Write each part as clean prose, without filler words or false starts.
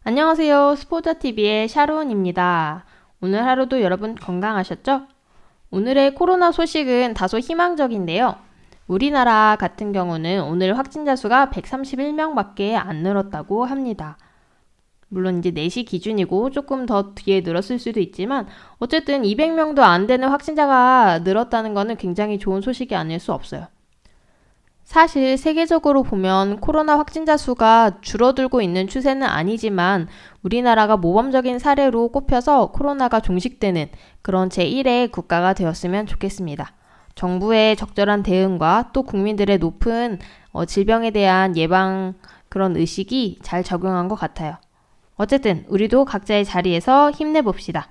안녕하세요. 스포자TV의 샤론입니다. 오늘 하루도 여러분 건강하셨죠? 오늘의 코로나 소식은 다소 희망적인데요. 우리나라 같은 경우는 오늘 확진자 수가 131명밖에 안 늘었다고 합니다. 물론 이제 4시 기준이고 조금 더 뒤에 늘었을 수도 있지만 어쨌든 200명도 안 되는 확진자가 늘었다는 것은 굉장히 좋은 소식이 아닐 수 없어요. 사실 세계적으로 보면 코로나 확진자 수가 줄어들고 있는 추세는 아니지만 우리나라가 모범적인 사례로 꼽혀서 코로나가 종식되는 그런 제1의 국가가 되었으면 좋겠습니다. 정부의 적절한 대응과 또 국민들의 높은 질병에 대한 예방 그런 의식이 잘 적용한 것 같아요. 어쨌든 우리도 각자의 자리에서 힘내봅시다.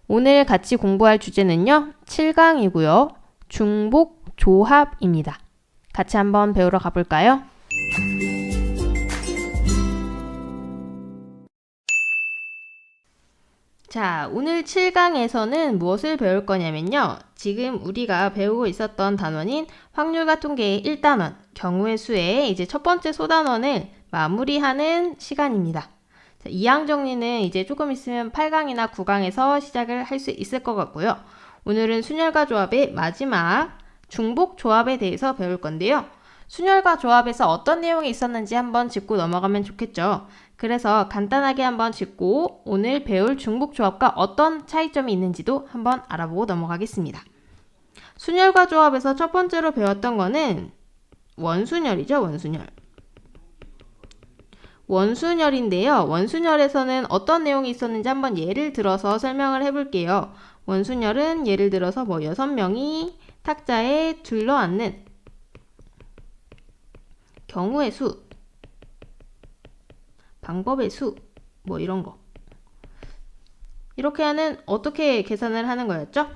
오늘 같이 공부할 주제는요. 7강이고요. 중복 조합입니다. 같이 한번 배우러 가볼까요? 자, 오늘 7강에서는 무엇을 배울 거냐면요. 지금 우리가 배우고 있었던 단원인 확률과 통계의 1단원, 경우의 수의 이제 첫 번째 소단원을 마무리하는 시간입니다. 자, 이항 정리는 이제 조금 있으면 8강이나 9강에서 시작을 할 수 있을 것 같고요. 오늘은 순열과 조합의 마지막 중복 조합에 대해서 배울 건데요. 순열과 조합에서 어떤 내용이 있었는지 한번 짚고 넘어가면 좋겠죠. 그래서 간단하게 한번 짚고 오늘 배울 중복 조합과 어떤 차이점이 있는지도 한번 알아보고 넘어가겠습니다. 순열과 조합에서 첫 번째로 배웠던 거는 원순열이죠. 원순열인데요. 원순열에서는 어떤 내용이 있었는지 한번 예를 들어서 설명을 해볼게요. 원순열은 예를 들어서 6명이 탁자에 둘러앉는 경우의 수, 방법의 수, 이런 거. 이렇게 하는 어떻게 계산을 하는 거였죠?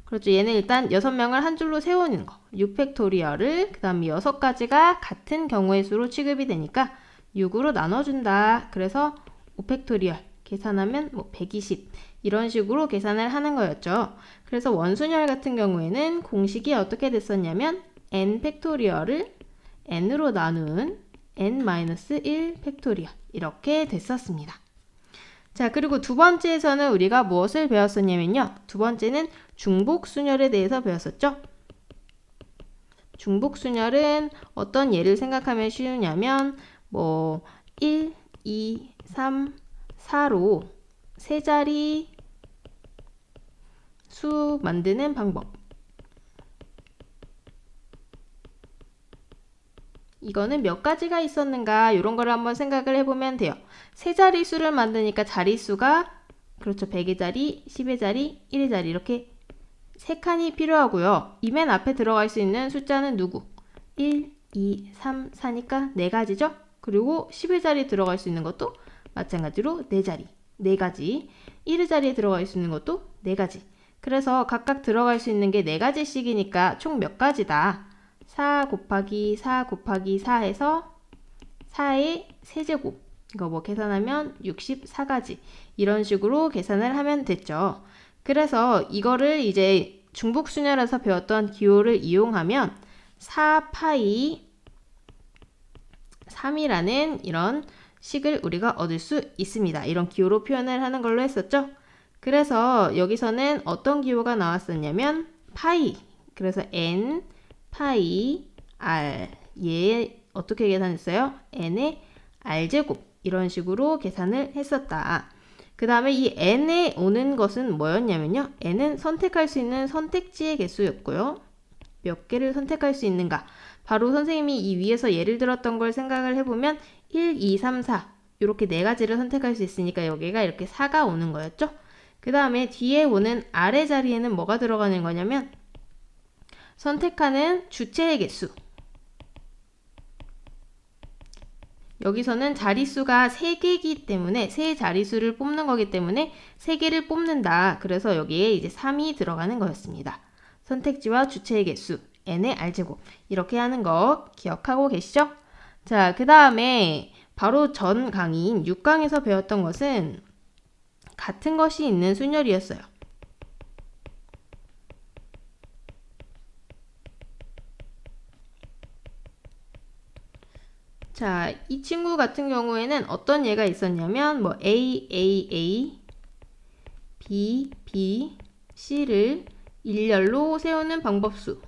그렇죠. 얘는 일단 6명을 한 줄로 세우는 거. 6팩토리얼을 그 다음에 6가지가 같은 경우의 수로 취급이 되니까 6으로 나눠준다. 그래서 5팩토리얼 계산하면 120 이런 식으로 계산을 하는 거였죠. 그래서 원순열 같은 경우에는 공식이 어떻게 됐었냐면 n 팩토리얼을 n으로 나눈 n-1 팩토리얼 이렇게 됐었습니다. 자, 그리고 두 번째에서는 우리가 무엇을 배웠었냐면요. 두 번째는 중복순열에 대해서 배웠었죠. 중복순열은 어떤 예를 생각하면 쉬우냐면 1, 2, 3, 4로 세 자리 수 만드는 방법. 이거는 몇 가지가 있었는가 이런 거를 한번 생각을 해보면 돼요. 세 자릿수를 만드니까 자릿수가 그렇죠. 100의 자리, 10의 자리, 1의 자리 이렇게 세 칸이 필요하고요. 이 맨 앞에 들어갈 수 있는 숫자는 누구? 1, 2, 3, 4니까 4가지죠. 그리고 10의 자리에 들어갈 수 있는 것도 마찬가지로 4자리, 4가지. 1의 자리에 들어갈 수 있는 것도 4가지. 그래서 각각 들어갈 수 있는 게 4가지씩이니까 총 몇 가지다? 4 곱하기 4 곱하기 4 해서 4의 세제곱. 이거 계산하면 64가지. 이런 식으로 계산을 하면 됐죠. 그래서 이거를 이제 중복순열에서 배웠던 기호를 이용하면 4파이 3이라는 이런 식을 우리가 얻을 수 있습니다. 이런 기호로 표현을 하는 걸로 했었죠. 그래서 여기서는 어떤 기호가 나왔었냐면 파이. 그래서 n 파이 r 얘 어떻게 계산했어요? n의 r제곱 이런 식으로 계산을 했었다. 그 다음에 이 n에 오는 것은 뭐였냐면요. n은 선택할 수 있는 선택지의 개수였고요. 몇 개를 선택할 수 있는가? 바로 선생님이 이 위에서 예를 들었던 걸 생각을 해보면 1, 2, 3, 4 이렇게 4가지를 선택할 수 있으니까 여기가 이렇게 4가 오는 거였죠. 그 다음에 뒤에 오는 아래 자리에는 뭐가 들어가는 거냐면 선택하는 주체의 개수. 여기서는 자릿수가 3개이기 때문에 세 자릿수를 뽑는 거기 때문에 3개를 뽑는다. 그래서 여기에 이제 3이 들어가는 거였습니다. 선택지와 주체의 개수, n의 r제곱 이렇게 하는 거 기억하고 계시죠? 자, 그 다음에 바로 전 강의인 6강에서 배웠던 것은 같은 것이 있는 순열이었어요. 자, 이 친구 같은 경우에는 어떤 예가 있었냐면 뭐 A, B, C를 일렬로 세우는 방법수.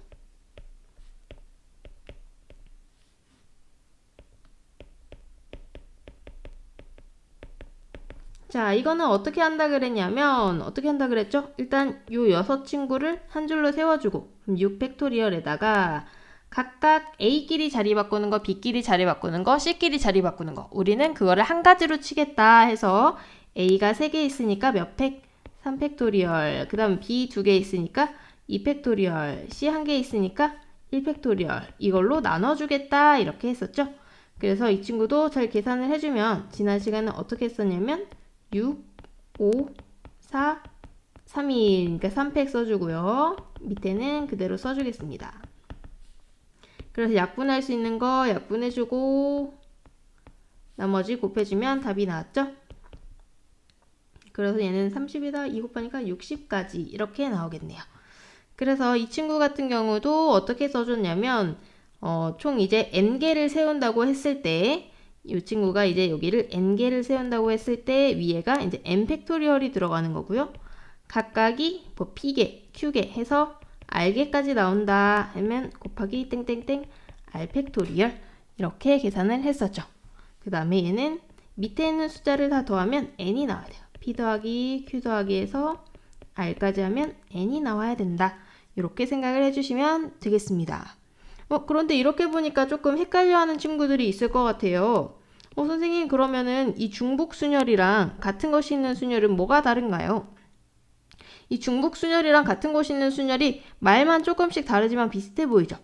자, 이거는 어떻게 한다 그랬냐면 어떻게 한다 그랬죠? 일단 요 6친구를 한 줄로 세워주고 그럼 6팩토리얼에다가 각각 A끼리 자리 바꾸는 거, B끼리 자리 바꾸는 거, C끼리 자리 바꾸는 거. 우리는 그거를 한 가지로 치겠다 해서 A가 3개 있으니까 몇 팩? 3팩토리얼. 그 다음 B 2개 있으니까 2팩토리얼. C 1개 있으니까 1팩토리얼. 이걸로 나눠주겠다 이렇게 했었죠. 그래서 이 친구도 잘 계산을 해주면 지난 시간은 어떻게 했었냐면 6, 5, 4, 3, 2, 그러니까 3팩 써주고요. 밑에는 그대로 써주겠습니다. 그래서 약분할 수 있는 거 약분해주고 나머지 곱해주면 답이 나왔죠? 그래서 얘는 30이다 2 곱하니까 60까지 이렇게 나오겠네요. 그래서 이 친구 같은 경우도 어떻게 써줬냐면 총 이제 n개를 세운다고 했을 때 이 친구가 이제 여기를 n개를 세운다고 했을 때 위에가 이제 n 팩토리얼이 들어가는 거고요. 각각이 뭐 p개, q개 해서 r개까지 나온다 하면 곱하기 땡땡땡 r 팩토리얼 이렇게 계산을 했었죠. 그 다음에 얘는 밑에 있는 숫자를 다 더하면 n이 나와야 돼요. p 더하기 q 더하기 해서 r까지 하면 n이 나와야 된다. 이렇게 생각을 해주시면 되겠습니다. 그런데 이렇게 보니까 조금 헷갈려하는 친구들이 있을 것 같아요. 선생님 그러면은 이 중복순열이랑 같은 것이 있는 순열은 뭐가 다른가요? 이 중복순열이랑 같은 것이 있는 순열이 말만 조금씩 다르지만 비슷해 보이죠?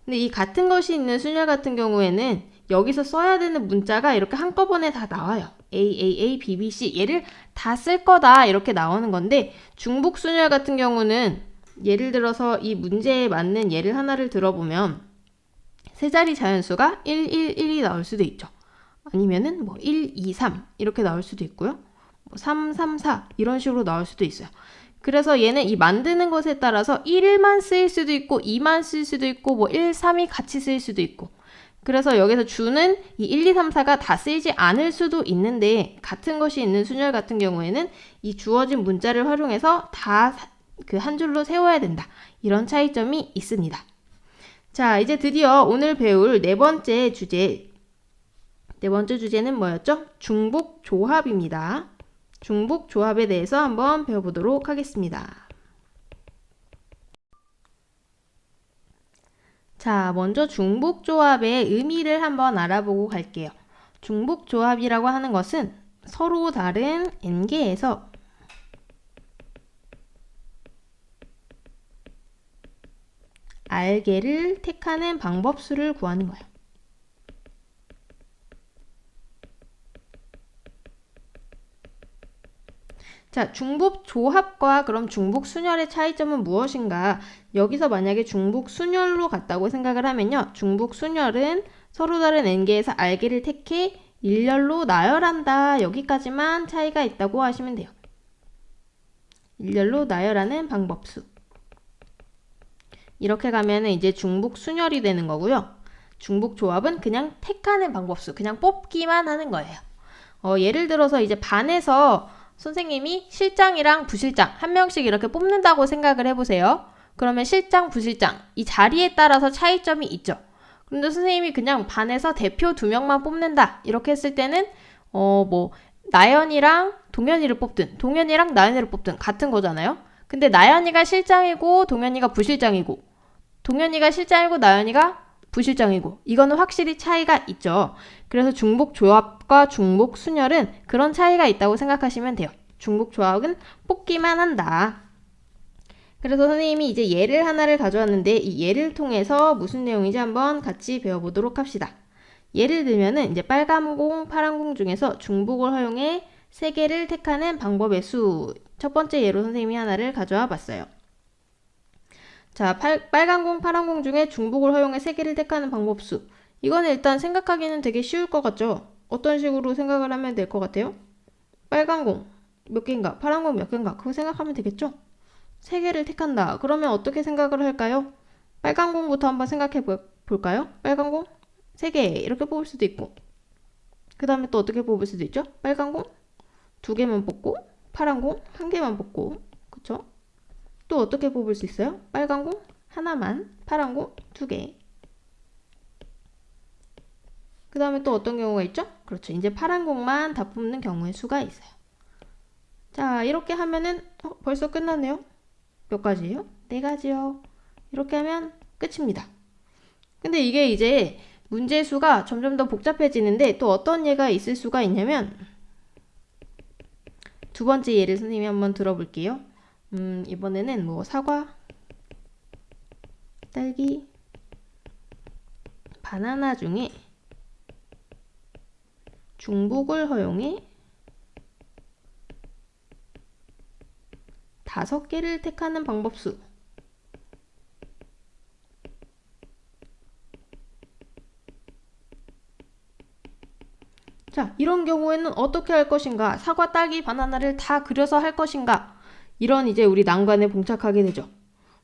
근데 이 같은 것이 있는 순열 같은 경우에는 여기서 써야 되는 문자가 이렇게 한꺼번에 다 나와요. A, B, B, C 얘를 다 쓸 거다 이렇게 나오는 건데 중복순열 같은 경우는 예를 들어서 이 문제에 맞는 예를 하나를 들어보면 세 자리 자연수가 1, 1, 1이 나올 수도 있죠. 아니면은 뭐 1, 2, 3 이렇게 나올 수도 있고요. 뭐 3, 3, 4 이런 식으로 나올 수도 있어요. 그래서 얘는 이 만드는 것에 따라서 1만 쓰일 수도 있고 2만 쓸 수도 있고 뭐 1, 3이 같이 쓰일 수도 있고 그래서 여기서 주는 이 1, 2, 3, 4가 다 쓰이지 않을 수도 있는데 같은 것이 있는 순열 같은 경우에는 이 주어진 문자를 활용해서 다 그 한 줄로 세워야 된다. 이런 차이점이 있습니다. 자, 이제 드디어 오늘 배울 네 번째 주제는 뭐였죠? 중복조합입니다. 중복조합에 대해서 한번 배워보도록 하겠습니다. 자, 먼저 중복조합의 의미를 한번 알아보고 갈게요. 중복조합이라고 하는 것은 서로 다른 n개에서 r개를 택하는 방법수를 구하는 거예요. 자, 중복조합과 그럼 중복순열의 차이점은 무엇인가? 여기서 만약에 중복순열로 갔다고 생각을 하면요. 중복순열은 서로 다른 n개에서 r개를 택해 일렬로 나열한다. 여기까지만 차이가 있다고 하시면 돼요. 일렬로 나열하는 방법수. 이렇게 가면은 이제 중복순열이 되는 거고요. 중복조합은 그냥 택하는 방법수, 그냥 뽑기만 하는 거예요. 예를 들어서 이제 반에서 선생님이 실장이랑 부실장 한 명씩 이렇게 뽑는다고 생각을 해보세요. 그러면 실장, 부실장 이 자리에 따라서 차이점이 있죠. 그런데 선생님이 그냥 반에서 대표 2명만 뽑는다 이렇게 했을 때는 뭐 나연이랑 동현이를 뽑든 동현이랑 나연이를 뽑든 같은 거잖아요. 근데 나연이가 실장이고 동현이가 부실장이고 동현이가 실장이고 나연이가 부실장이고 이거는 확실히 차이가 있죠. 그래서 중복조합과 중복순열은 그런 차이가 있다고 생각하시면 돼요. 중복조합은 뽑기만 한다. 그래서 선생님이 이제 예를 하나를 가져왔는데 이 예를 통해서 무슨 내용인지 한번 같이 배워보도록 합시다. 예를 들면은 이제 빨간 공, 파란 공 중에서 중복을 허용해 3개를 택하는 방법의 수. 첫 번째 예로 선생님이 하나를 가져와 봤어요. 자, 빨간 공, 파란 공 중에 중복을 허용해 3개를 택하는 방법수. 이거는 일단 생각하기는 되게 쉬울 것 같죠? 어떤 식으로 생각을 하면 될 것 같아요? 빨간 공 몇 개인가? 파란 공 몇 개인가? 그거 생각하면 되겠죠? 3개를 택한다. 그러면 어떻게 생각을 할까요? 빨간 공부터 한번 생각해 볼까요? 빨간 공? 3개 이렇게 뽑을 수도 있고, 그 다음에 또 어떻게 뽑을 수도 있죠? 빨간 공 2개만 뽑고 파란 공 1개만 뽑고, 그쵸? 또 어떻게 뽑을 수 있어요? 빨간 공 하나만, 파란 공 2개. 그 다음에 또 어떤 경우가 있죠? 그렇죠. 이제 파란 공만 다 뽑는 경우의 수가 있어요. 자, 이렇게 하면은 벌써 끝났네요. 몇 가지예요? 4가지요. 이렇게 하면 끝입니다. 근데 이게 이제 문제 수가 점점 더 복잡해지는데 또 어떤 예가 있을 수가 있냐면, 두 번째 예를 선생님이 한번 들어볼게요. 이번에는 뭐 사과, 딸기, 바나나 중에 중복을 허용해 5개를 택하는 방법수. 자, 이런 경우에는 어떻게 할 것인가? 사과, 딸기, 바나나를 다 그려서 할 것인가? 이런 이제 우리 난관에 봉착하게 되죠.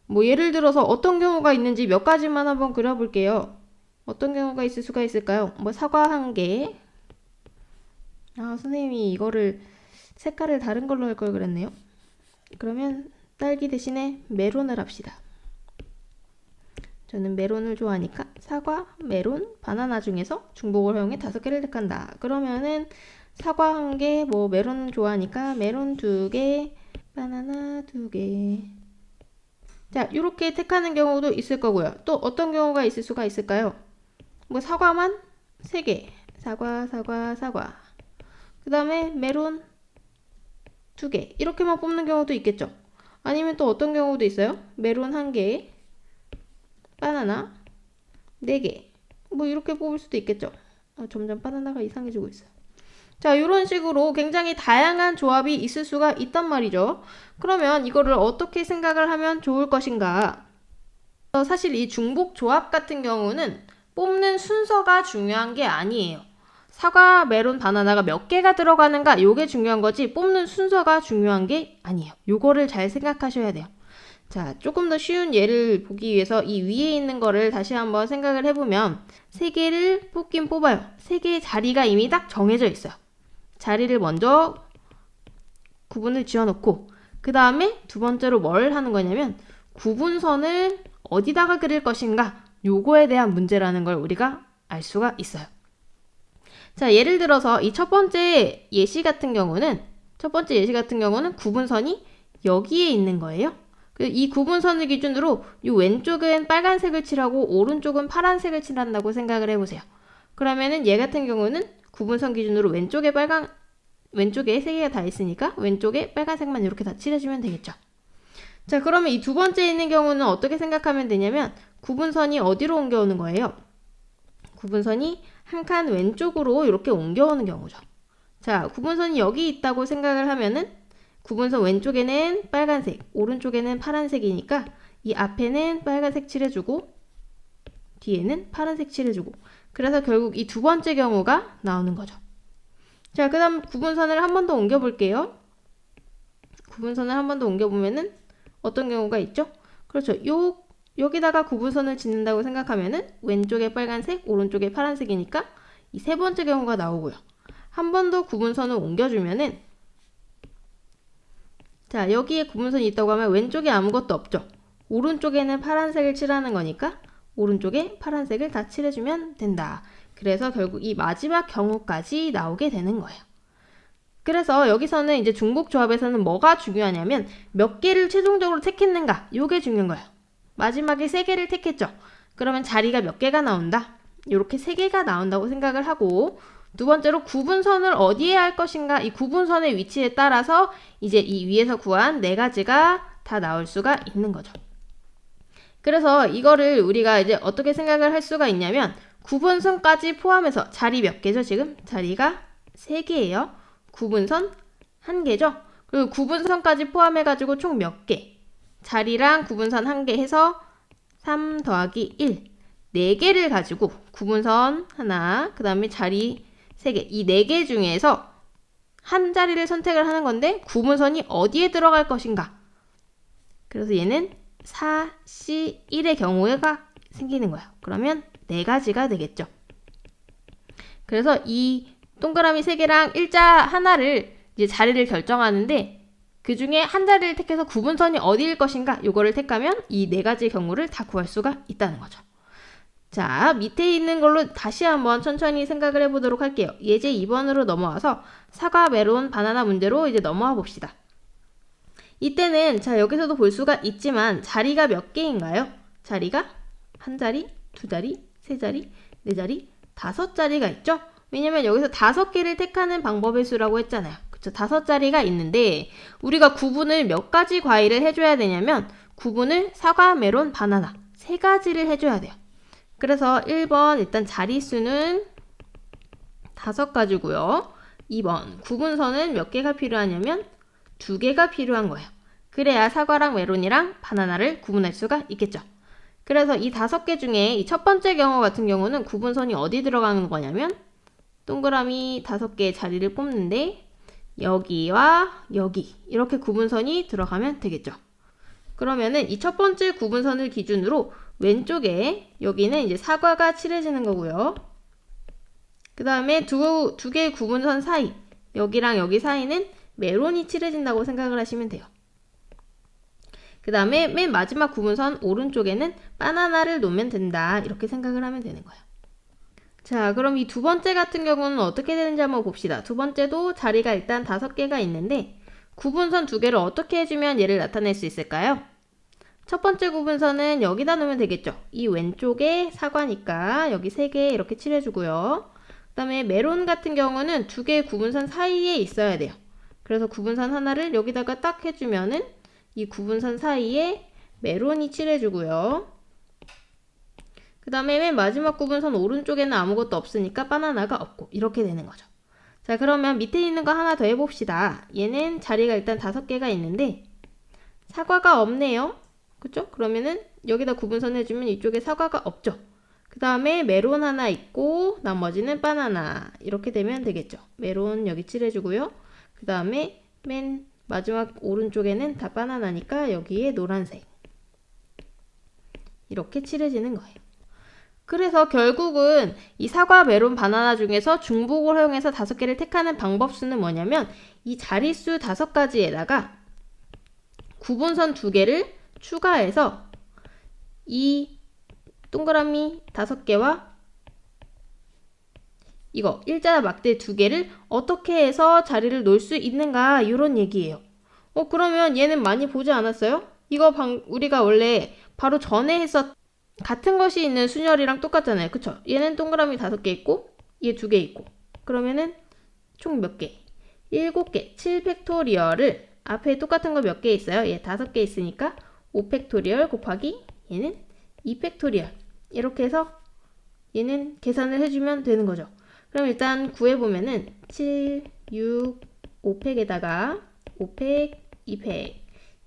뭐 예를 들어서 어떤 경우가 있는지 몇 가지만 한번 그려볼게요. 어떤 경우가 있을 수가 있을까요? 뭐 사과 1개. 선생님이 이거를 색깔을 다른 걸로 할 걸 그랬네요. 그러면 딸기 대신에 메론을 합시다. 저는 메론을 좋아하니까 사과, 메론, 바나나 중에서 중복을 허용해 5개를 택한다. 그러면은 사과 1개, 뭐 메론 좋아하니까 메론 2개, 바나나 2개. 자, 이렇게 택하는 경우도 있을 거고요. 또 어떤 경우가 있을 수가 있을까요? 뭐 사과만 3개. 사과, 사과, 사과. 그 다음에 메론 2개. 이렇게만 뽑는 경우도 있겠죠. 아니면 또 어떤 경우도 있어요? 메론 1개, 바나나 4개. 뭐 이렇게 뽑을 수도 있겠죠. 점점 바나나가 이상해지고 있어요. 자, 이런 식으로 굉장히 다양한 조합이 있을 수가 있단 말이죠. 그러면 이거를 어떻게 생각을 하면 좋을 것인가? 사실 이 중복 조합 같은 경우는 뽑는 순서가 중요한 게 아니에요. 사과, 메론, 바나나가 몇 개가 들어가는가 요게 중요한 거지 뽑는 순서가 중요한 게 아니에요. 요거를 잘 생각하셔야 돼요. 자, 조금 더 쉬운 예를 보기 위해서 이 위에 있는 거를 다시 한번 생각을 해보면 3개를 뽑긴 뽑아요. 3개의 자리가 이미 딱 정해져 있어요. 자리를 먼저 구분을 지어놓고 그 다음에 두 번째로 뭘 하는 거냐면 구분선을 어디다가 그릴 것인가 요거에 대한 문제라는 걸 우리가 알 수가 있어요. 자, 예를 들어서 이 첫 번째 예시 같은 경우는 구분선이 여기에 있는 거예요. 이 구분선을 기준으로 이 왼쪽은 빨간색을 칠하고 오른쪽은 파란색을 칠한다고 생각을 해보세요. 그러면은 얘 같은 경우는 구분선 기준으로 왼쪽에 3개가 다 있으니까 왼쪽에 빨간색만 이렇게 다 칠해주면 되겠죠. 자, 그러면 이 두 번째에 있는 경우는 어떻게 생각하면 되냐면 구분선이 어디로 옮겨오는 거예요? 구분선이 한 칸 왼쪽으로 이렇게 옮겨오는 경우죠. 자, 구분선이 여기 있다고 생각을 하면은 구분선 왼쪽에는 빨간색, 오른쪽에는 파란색이니까 이 앞에는 빨간색 칠해주고 뒤에는 파란색 칠해주고 그래서 결국 이 두 번째 경우가 나오는 거죠. 자, 그 다음 구분선을 한 번 더 옮겨볼게요. 구분선을 한 번 더 옮겨보면은 어떤 경우가 있죠? 그렇죠. 여기다가 구분선을 짓는다고 생각하면은 왼쪽에 빨간색, 오른쪽에 파란색이니까 이 세 번째 경우가 나오고요. 한 번 더 구분선을 옮겨주면은 자, 여기에 구분선이 있다고 하면 왼쪽에 아무것도 없죠. 오른쪽에는 파란색을 칠하는 거니까 오른쪽에 파란색을 다 칠해주면 된다. 그래서 결국 이 마지막 경우까지 나오게 되는 거예요. 그래서 여기서는 이제 중복 조합에서는 뭐가 중요하냐면 몇 개를 최종적으로 택했는가 요게 중요한 거예요. 마지막에 3개를 택했죠. 그러면 자리가 몇 개가 나온다? 이렇게 3개가 나온다고 생각을 하고 두 번째로 구분선을 어디에 할 것인가 이 구분선의 위치에 따라서 이제 이 위에서 구한 4가지가 다 나올 수가 있는 거죠. 그래서 이거를 우리가 이제 어떻게 생각을 할 수가 있냐면 구분선까지 포함해서 자리 몇 개죠 지금? 자리가 3개예요. 구분선 1개죠. 그리고 구분선까지 포함해가지고 총 몇 개? 자리랑 구분선 1개 해서 3 더하기 1 4개를 가지고 구분선 하나 그 다음에 자리 3개 이 4개 중에서 한 자리를 선택을 하는 건데 구분선이 어디에 들어갈 것인가 그래서 얘는 4, C, 1의 경우가 생기는 거예요. 그러면 4가지가 되겠죠. 그래서 이 동그라미 3개랑 일자 하나를 이제 자리를 결정하는데 그 중에 한 자리를 택해서 구분선이 어디일 것인가 요거를 택하면 이 4가지 경우를 다 구할 수가 있다는 거죠. 자, 밑에 있는 걸로 다시 한번 천천히 생각을 해보도록 할게요. 예제 2번으로 넘어와서 사과, 메론, 바나나 문제로 이제 넘어와 봅시다. 이때는 자 여기서도 볼 수가 있지만 자리가 몇 개인가요? 자리가 한 자리, 두 자리, 세 자리, 네 자리, 5자리가 있죠? 왜냐면 여기서 5개를 택하는 방법의 수라고 했잖아요. 그쵸? 5자리가 있는데 우리가 구분을 몇 가지 과일을 해줘야 되냐면 구분을 사과, 메론, 바나나 3가지를 해줘야 돼요. 그래서 1번 일단 자리수는 5가지고요. 2번 구분선은 몇 개가 필요하냐면 2개가 필요한 거예요. 그래야 사과랑 메론이랑 바나나를 구분할 수가 있겠죠. 그래서 이 5개 중에 이 첫 번째 경우 같은 경우는 구분선이 어디 들어가는 거냐면 동그라미 5개의 자리를 뽑는데 여기와 여기 이렇게 구분선이 들어가면 되겠죠. 그러면은 이 첫 번째 구분선을 기준으로 왼쪽에 여기는 이제 사과가 칠해지는 거고요. 그 다음에 두 개의 구분선 사이 여기랑 여기 사이는 메론이 칠해진다고 생각을 하시면 돼요. 그 다음에 맨 마지막 구분선 오른쪽에는 바나나를 놓으면 된다 이렇게 생각을 하면 되는 거예요. 자, 그럼 이 두 번째 같은 경우는 어떻게 되는지 한번 봅시다. 두 번째도 자리가 일단 5개가 있는데 구분선 2개를 어떻게 해주면 얘를 나타낼 수 있을까요? 첫 번째 구분선은 여기다 놓으면 되겠죠. 이 왼쪽에 사과니까 여기 3개 이렇게 칠해주고요. 그 다음에 메론 같은 경우는 2개의 구분선 사이에 있어야 돼요. 그래서 구분선 하나를 여기다가 딱 해주면은 이 구분선 사이에 메론이 칠해주고요. 그 다음에 맨 마지막 구분선 오른쪽에는 아무것도 없으니까 바나나가 없고 이렇게 되는 거죠. 자, 그러면 밑에 있는 거 하나 더 해봅시다. 얘는 자리가 일단 5개가 있는데 사과가 없네요. 그쵸? 그러면은 여기다 구분선 해주면 이쪽에 사과가 없죠. 그 다음에 메론 하나 있고 나머지는 바나나 이렇게 되면 되겠죠. 메론 여기 칠해주고요. 그 다음에 맨 마지막 오른쪽에는 다 바나나니까 여기에 노란색 이렇게 칠해지는 거예요. 그래서 결국은 이 사과, 메론, 바나나 중에서 중복을 허용해서 5개를 택하는 방법수는 뭐냐면 이 자릿수 5가지에다가 구분선 2개를 추가해서 이 동그라미 5개와 이거 일자 막대 2개를 어떻게 해서 자리를 놓을 수 있는가 이런 얘기예요. 그러면 얘는 많이 보지 않았어요? 이거 우리가 원래 바로 전에 했었 같은 것이 있는 순열이랑 똑같잖아요. 그쵸? 얘는 동그라미 5개 있고 얘 2개 있고 그러면은 총 몇 개? 7개 7팩토리얼을 앞에 똑같은 거 몇 개 있어요? 얘 5개 있으니까 5팩토리얼 곱하기 얘는 2팩토리얼 이렇게 해서 얘는 계산을 해주면 되는 거죠. 그럼 일단 구해보면은 7, 6, 5팩에다가 5팩, 2팩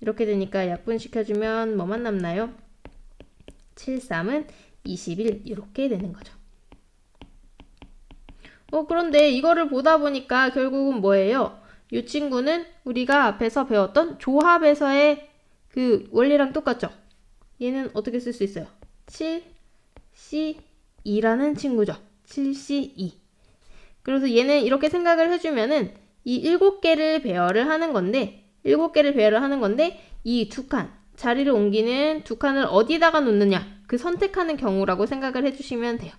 이렇게 되니까 약분시켜주면 뭐만 남나요? 7, 3은 21 이렇게 되는 거죠. 그런데 이거를 보다 보니까 결국은 뭐예요? 이 친구는 우리가 앞에서 배웠던 조합에서의 그 원리랑 똑같죠? 얘는 어떻게 쓸 수 있어요? 7C2라는 친구죠. 7C2. 그래서 얘는 이렇게 생각을 해주면은 이 7개를 배열을 하는 건데 이 2칸 자리를 옮기는 2칸을 어디다가 놓느냐 그 선택하는 경우라고 생각을 해주시면 돼요.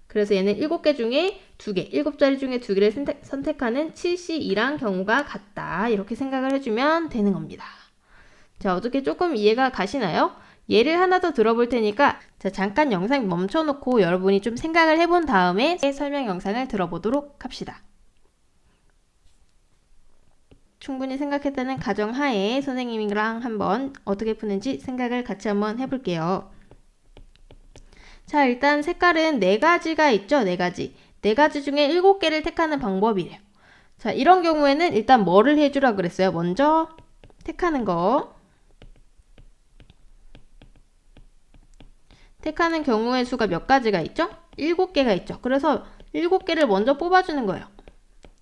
그래서 얘는 7개 중에 2개, 7자리 중에 2개를 선택하는 7C2랑 경우가 같다 이렇게 생각을 해주면 되는 겁니다. 자, 어떻게 조금 이해가 가시나요? 예를 하나 더 들어볼 테니까 자, 잠깐 영상 멈춰놓고 여러분이 좀 생각을 해본 다음에 설명 영상을 들어보도록 합시다. 충분히 생각했다는 가정하에 선생님이랑 한번 어떻게 푸는지 생각을 같이 한번 해볼게요. 자, 일단 색깔은 4가지가 있죠. 4가지. 4가지 중에 7개를 택하는 방법이래요. 자, 이런 경우에는 일단 뭐를 해주라 그랬어요? 먼저 택하는 거. 택하는 경우의 수가 몇 가지가 있죠? 7개가 있죠. 그래서 7개를 먼저 뽑아주는 거예요.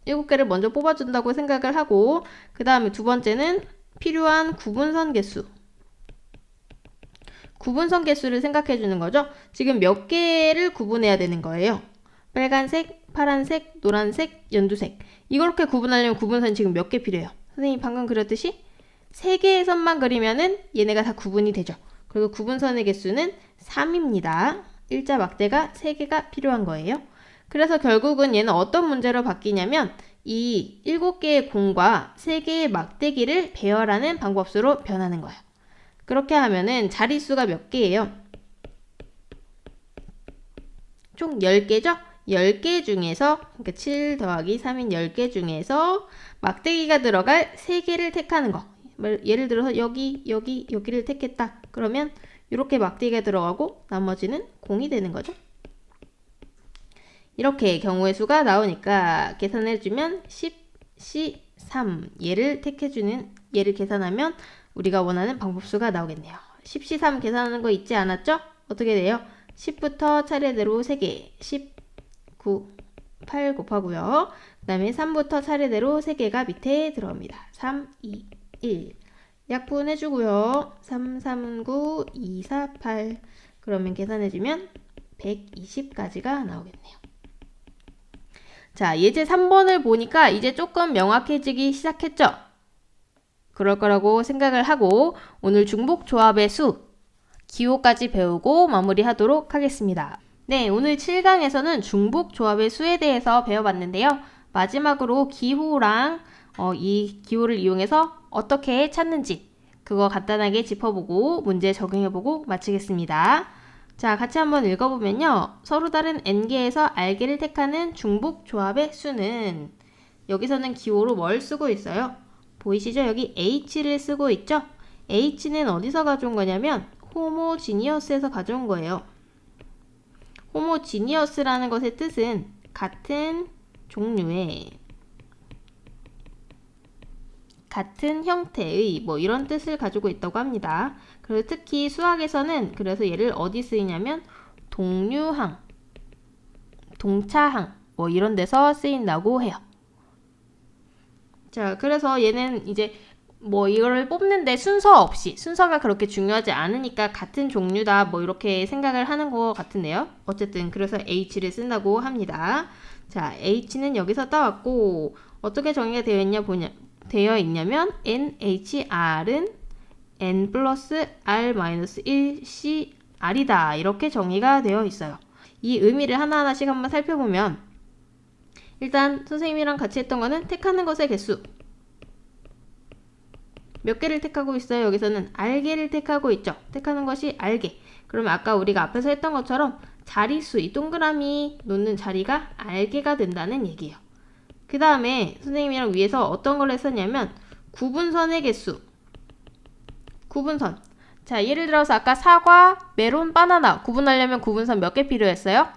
7개를 먼저 뽑아준다고 생각을 하고 그 다음에 두 번째는 필요한 구분선 개수. 구분선 개수를 생각해 주는 거죠. 지금 몇 개를 구분해야 되는 거예요? 빨간색, 파란색, 노란색, 연두색. 이렇게 구분하려면 구분선이 지금 몇 개 필요해요? 선생님이 방금 그렸듯이 3개의 선만 그리면은 얘네가 다 구분이 되죠. 그리고 구분선의 개수는 3입니다. 일자 막대가 3개가 필요한 거예요. 그래서 결국은 얘는 어떤 문제로 바뀌냐면 이 7개의 공과 3개의 막대기를 배열하는 방법수로 변하는 거예요. 그렇게 하면은 자릿수가 몇 개예요? 총 10개죠? 10개 중에서, 그러니까 7 더하기 3인 10개 중에서 막대기가 들어갈 3개를 택하는 거. 예를 들어서 여기를 택했다. 그러면 이렇게 막대기가 들어가고 나머지는 공이 되는 거죠. 이렇게 경우의 수가 나오니까 계산해주면 10, C, 3 얘를 계산하면 우리가 원하는 방법수가 나오겠네요. 10, C, 3 계산하는 거 잊지 않았죠? 어떻게 돼요? 10부터 차례대로 3개, 10, 9, 8 곱하고요. 그 다음에 3부터 차례대로 3개가 밑에 들어옵니다. 3, 2, 1 약분해주고요. 3, 3, 9, 2, 4, 8 그러면 계산해주면 120까지가 나오겠네요. 자, 예제 3번을 보니까 이제 조금 명확해지기 시작했죠? 그럴 거라고 생각을 하고 오늘 중복조합의 수, 기호까지 배우고 마무리하도록 하겠습니다. 네, 오늘 7강에서는 중복조합의 수에 대해서 배워봤는데요. 마지막으로 기호랑 이 기호를 이용해서 어떻게 찾는지 그거 간단하게 짚어보고 문제 적용해보고 마치겠습니다. 자, 같이 한번 읽어보면요. 서로 다른 n개에서 r개를 택하는 중복조합의 수는 여기서는 기호로 뭘 쓰고 있어요? 보이시죠? 여기 h를 쓰고 있죠? h는 어디서 가져온 거냐면 호모지니어스에서 가져온 거예요. 호모지니어스라는 것의 뜻은 같은 종류의, 같은 형태의 뭐 이런 뜻을 가지고 있다고 합니다. 그리고 특히 수학에서는 그래서 얘를 어디 쓰이냐면 동류항, 동차항 뭐 이런 데서 쓰인다고 해요. 자, 그래서 얘는 이제 뭐 이거를 뽑는데 순서 없이, 순서가 그렇게 중요하지 않으니까 같은 종류다 뭐 이렇게 생각을 하는 것 같은데요. 어쨌든 그래서 H를 쓴다고 합니다. 자, H는 여기서 따왔고 어떻게 정의가 되어 있냐면 NHR은 N 플러스 R 마이너스 1 CR이다 이렇게 정의가 되어 있어요. 이 의미를 하나하나씩 한번 살펴보면 일단 선생님이랑 같이 했던 거는 택하는 것의 개수 몇 개를 택하고 있어요? 여기서는 R개를 택하고 있죠. 택하는 것이 R개. 그러면 아까 우리가 앞에서 했던 것처럼 자릿수, 이 동그라미 놓는 자리가 R개가 된다는 얘기예요. 그 다음에 선생님이랑 위에서 어떤 걸 했었냐면 구분선의 개수. 구분선. 자, 예를 들어서 아까 사과, 메론, 바나나 구분하려면 구분선 몇 개 필요했어요?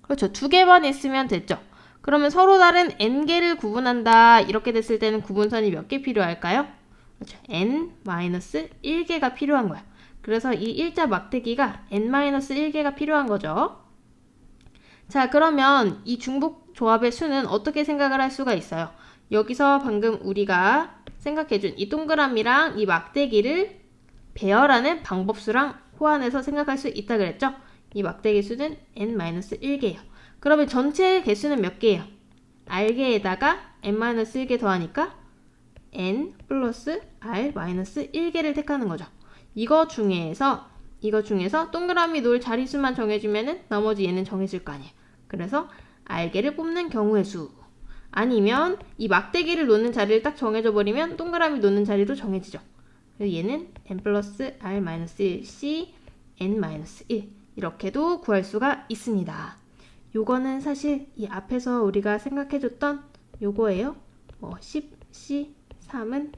그렇죠. 2개만 있으면 됐죠. 그러면 서로 다른 n개를 구분한다. 이렇게 됐을 때는 구분선이 몇 개 필요할까요? 그렇죠. n-1개가 필요한 거야. 그래서 이 일자 막대기가 n-1개가 필요한 거죠. 자, 그러면 이 중복조합의 수는 어떻게 생각을 할 수가 있어요? 여기서 방금 우리가 생각해준 이 동그라미랑 이 막대기를 배열하는 방법수랑 호환해서 생각할 수 있다 그랬죠? 이 막대기 수는 n-1개예요. 그러면 전체 개수는 몇 개예요? r개에다가 n-1개 더하니까 n 플러스 r 마이너스 1개를 택하는 거죠. 이거 중에서 동그라미 놓을 자릿수만 정해주면은 나머지 얘는 정해질 거 아니에요. 그래서 r개를 뽑는 경우의 수. 아니면 이 막대기를 놓는 자리를 딱 정해줘 버리면 동그라미 놓는 자리도 정해지죠. 그래서 얘는 n 플러스 r 마이너스 1 c n 마이너스 1 이렇게도 구할 수가 있습니다. 요거는 사실 이 앞에서 우리가 생각해줬던 요거예요. 10c 3은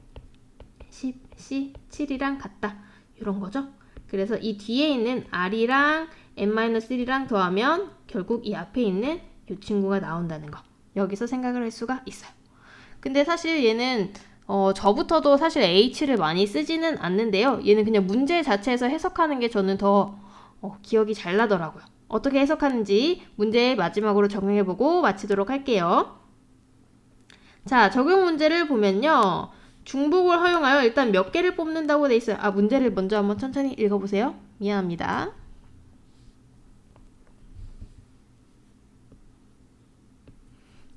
10c 7이랑 같다. 이런 거죠. 그래서 이 뒤에 있는 r이랑 n-1이랑 더하면 결국 이 앞에 있는 이 친구가 나온다는 거. 여기서 생각을 할 수가 있어요. 근데 사실 얘는 저부터도 사실 h를 많이 쓰지는 않는데요. 얘는 그냥 문제 자체에서 해석하는 게 저는 더 기억이 잘 나더라고요. 어떻게 해석하는지 문제 마지막으로 적용해보고 마치도록 할게요. 자, 적용 문제를 보면요. 중복을 허용하여 일단 몇 개를 뽑는다고 돼 있어요. 문제를 먼저 한번 천천히 읽어보세요. 미안합니다.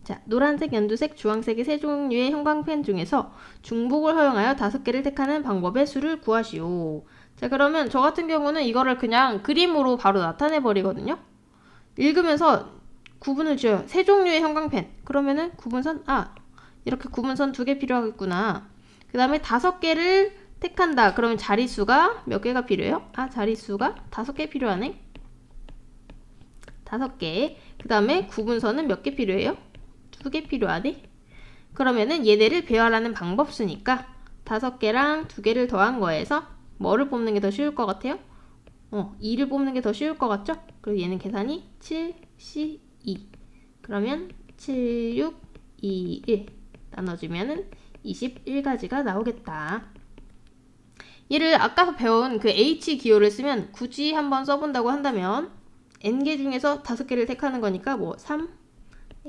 자, 노란색, 연두색, 주황색의 세 종류의 형광펜 중에서 중복을 허용하여 5개를 택하는 방법의 수를 구하시오. 자, 그러면 저 같은 경우는 이거를 그냥 그림으로 바로 나타내 버리거든요. 읽으면서 구분을 지어요. 세 종류의 형광펜. 그러면은 구분선, 이렇게 구분선 2개 필요하겠구나. 그 다음에 5개를 택한다. 그러면 자릿수가 몇 개가 필요해요? 자릿수가 5개 필요하네. 5개. 그 다음에 구분선은 몇 개 필요해요? 2개 필요하네. 그러면은 얘네를 배열하는 방법 쓰니까 5개랑 2개를 더한 거에서 뭐를 뽑는 게 더 쉬울 것 같아요? 2를 뽑는 게 더 쉬울 것 같죠? 그리고 얘는 계산이 7, C, 2. 그러면 7, 6, 2, 1 나눠주면은 21가지가 나오겠다. 얘를 아까 배운 그 H 기호를 쓰면 굳이 한번 써본다고 한다면 N개 중에서 5개를 택하는 거니까 3,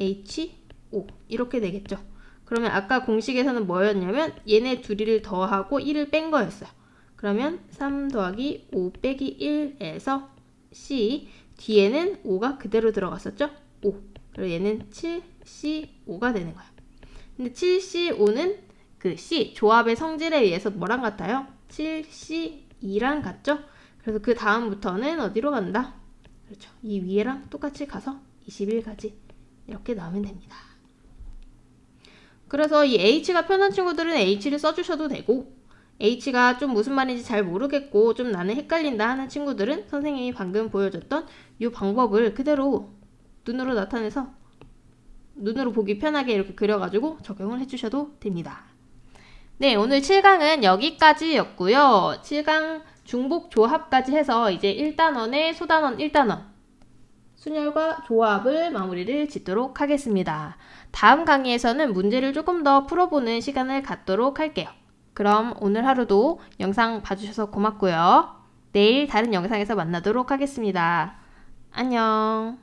H, 5 이렇게 되겠죠. 그러면 아까 공식에서는 뭐였냐면 얘네 둘이를 더하고 1을 뺀 거였어요. 그러면 3 더하기 5 빼기 1에서 C 뒤에는 5가 그대로 들어갔었죠? 5. 그리고 얘는 7C5가 되는 거예요. 근데 7C5는 그 C 조합의 성질에 의해서 뭐랑 같아요? 7C2랑 같죠? 그래서 그 다음부터는 어디로 간다? 그렇죠. 이 위에랑 똑같이 가서 21가지 이렇게 나오면 됩니다. 그래서 이 H가 편한 친구들은 H를 써주셔도 되고 H가 좀 무슨 말인지 잘 모르겠고 좀 나는 헷갈린다 하는 친구들은 선생님이 방금 보여줬던 이 방법을 그대로 눈으로 나타내서 눈으로 보기 편하게 이렇게 그려가지고 적용을 해주셔도 됩니다. 네, 오늘 7강은 여기까지였고요. 7강 중복 조합까지 해서 이제 1단원에 소단원 1단원 순열과 조합을 마무리를 짓도록 하겠습니다. 다음 강의에서는 문제를 조금 더 풀어보는 시간을 갖도록 할게요. 그럼 오늘 하루도 영상 봐주셔서 고맙고요. 내일 다른 영상에서 만나도록 하겠습니다. 안녕.